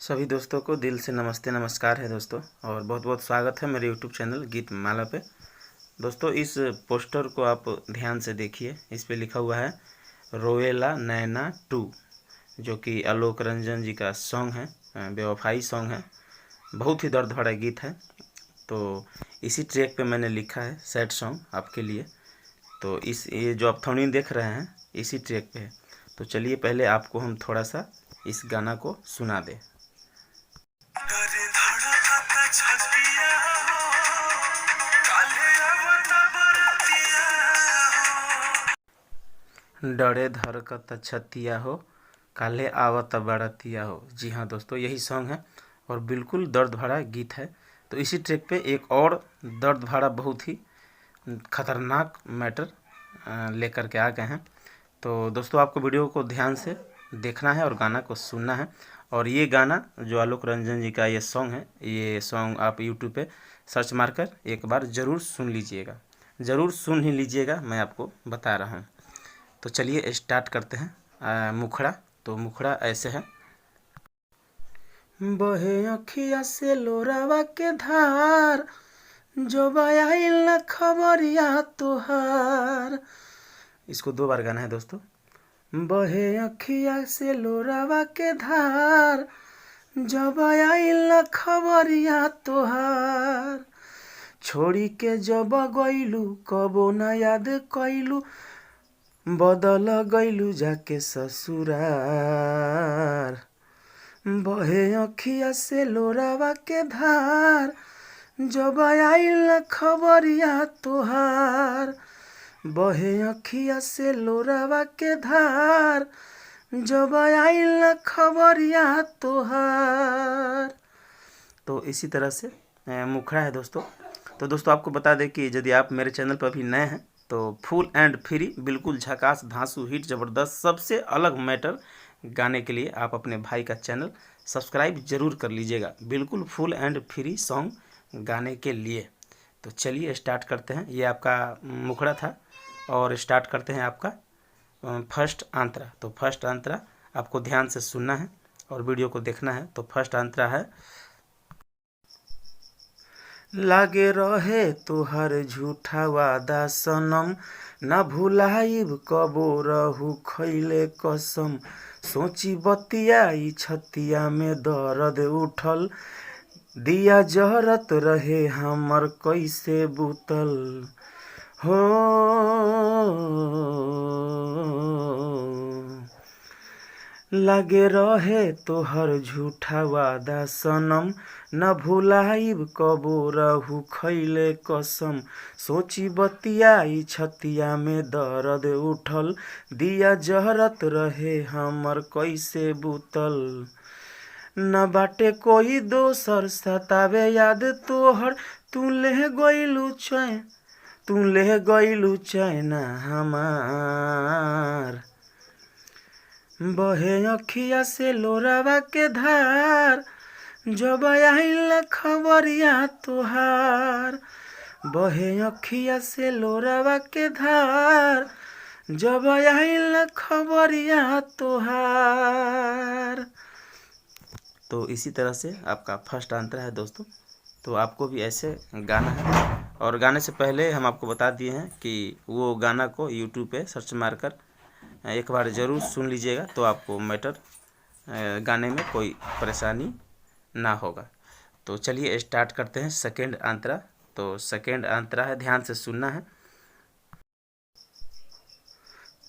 सभी दोस्तों को दिल से नमस्ते नमस्कार है दोस्तों, और बहुत बहुत स्वागत है मेरे यूट्यूब चैनल गीत माला पे। दोस्तों, इस पोस्टर को आप ध्यान से देखिए। इस पे लिखा हुआ है रोएला नैना 2, जो कि आलोक रंजन जी का सॉन्ग है, बेवफाई सॉन्ग है। बहुत ही दर्द भरा गीत है। तो इसी ट्रैक पे मैंने लिखा है सैड सॉन्ग आपके लिए। तो ये जो आप थंबनेल देख रहे हैं इसी ट्रैक पे है। तो चलिए पहले आपको हम थोड़ा सा इस गाना को सुना दें। डरे धड़कत छतिया हो, काले आवत बड़तिया हो। जी हाँ दोस्तों, यही सॉन्ग है और बिल्कुल दर्द भरा गीत है। तो इसी ट्रैक पे एक और दर्द भरा बहुत ही खतरनाक मैटर लेकर के आ गए हैं। तो दोस्तों, आपको वीडियो को ध्यान से देखना है और गाना को सुनना है। और ये गाना जो आलोक रंजन जी का ये सॉन्ग है, ये सॉन्ग आप यूट्यूब पे सर्च मारकर एक बार ज़रूर सुन लीजिएगा, ज़रूर सुन ही लीजिएगा, मैं आपको बता रहा हूँ। तो चलिए स्टार्ट करते हैं मुखड़ा। तो मुखड़ा ऐसे है। बहे अखिया से लोरावा के धार, जो बयाइल न खबरिया तोहार। इसको 2 बार गाना है दोस्तों। बहे अखिया से लोरावा के धार, जो बयाइल न खबरिया तोहार। छोड़ी के जब गइलू कबो न याद कइलू, बदल गइलू जाके ससुरार। बहे अखिया से लोरावा के धार, जब आइल खबरिया तोहार। बहे अखिया से लोरावा के धार, जब आइल खबरिया तोहार। तो इसी तरह से मुखड़ा है दोस्तों। तो दोस्तों, आपको बता दें कि यदि आप मेरे चैनल पर अभी नए हैं तो फुल एंड फ्री, बिल्कुल झकास धांसू हिट ज़बरदस्त सबसे अलग मैटर गाने के लिए आप अपने भाई का चैनल सब्सक्राइब जरूर कर लीजिएगा, बिल्कुल फुल एंड फ्री सॉन्ग गाने के लिए। तो चलिए स्टार्ट करते हैं। ये आपका मुखड़ा था और स्टार्ट करते हैं आपका फर्स्ट अंतरा। तो फर्स्ट अंतरा आपको ध्यान से सुनना है और वीडियो को देखना है। तो फर्स्ट अंतरा है। लागे रहे तोहर झूठा वादा सनम, न भुलाइब कबो रहू खैले कसम। सोची बतियाई छतिया में दर्द उठल, दिया जहरत रहे हमर कैसे बुतल हो। लागे रहे तोहर झूठा वादा सनम, न भुलाइब कबो रहू खैले कसम। सोची बतियाई छतिया में दर्द उठल, दिया जहरत रहे हमर कैसे बुतल। न बाटे कोई दोसर सतावे याद तोहर, तू ले गइलू चैन, तू ले गइलू चैना हमार। बहे अखिया से लोरावा के धार, जब आइल खबरिया तोहार। बहे अखिया से लोरावा के धार, जब आइल खबरिया तोहार। तो इसी तरह से आपका फर्स्ट आंसर है दोस्तों। तो आपको भी ऐसे गाना है। और गाने से पहले हम आपको बता दिए हैं कि वो गाना को यूट्यूब पे सर्च मारकर एक बार ज़रूर सुन लीजिएगा, तो आपको मैटर गाने में कोई परेशानी ना होगा। तो चलिए स्टार्ट करते हैं सेकेंड अंतरा। तो सेकेंड अंतरा है, ध्यान से सुनना है।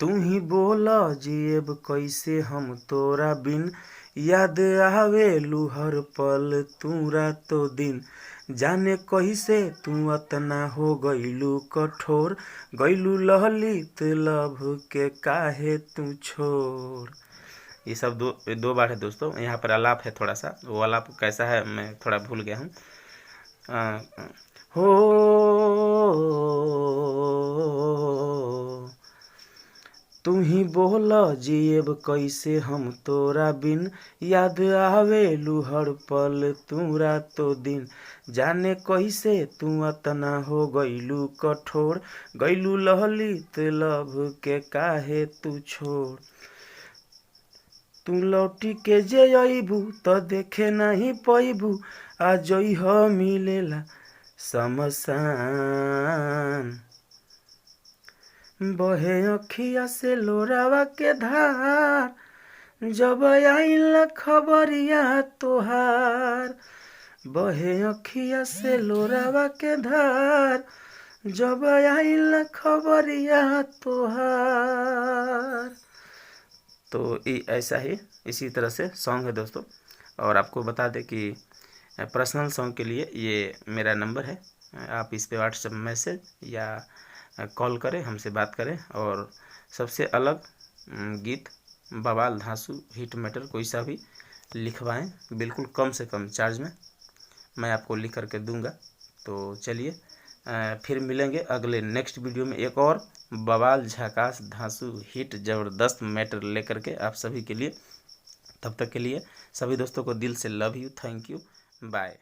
तू ही बोला जिएब कैसे हम तोरा बिन, याद आवेलू हर पल तू रातो दिन। जाने कैसे तू अतना हो गइलू कठोर, गइलू ललित लभ के काहे तू छोड़। ये सब दो बार है दोस्तों। यहाँ पर आलाप है थोड़ा सा, वो आलाप कैसा है मैं थोड़ा भूल गया हूँ। हो तू ही बोला जिएब कैसे हम तोरा बिन, याद आवेलू हर पल तू रातो दिन। जाने कैसे तू अतना हो गइलू कठोर, गइलू ललित लभ के काहे तू छोड़। तू लौटी के जे अइबू त देखे नहीं पैबू आ जइह मिलेला शमशान। बहे अखिया से लोरावा के धार जब आइल खबरिया तोहार। बहे अखिया से लोरावा के धार जब आइल खबरिया तोहार। तो ऐसा ही इसी तरह से सॉन्ग है दोस्तों। और आपको बता दें कि पर्सनल सॉन्ग के लिए ये मेरा नंबर है, आप इस पे व्हाट्सएप मैसेज या कॉल करें, हमसे बात करें। और सबसे अलग गीत बवाल धांसू हिट मैटर कोई सा भी लिखवाएं, बिल्कुल कम से कम चार्ज में मैं आपको लिख करके दूंगा। तो चलिए फिर मिलेंगे अगले नेक्स्ट वीडियो में एक और बवाल झकास धांसू हिट ज़बरदस्त मैटर लेकर के आप सभी के लिए। तब तक के लिए सभी दोस्तों को दिल से love you, thank you, bye.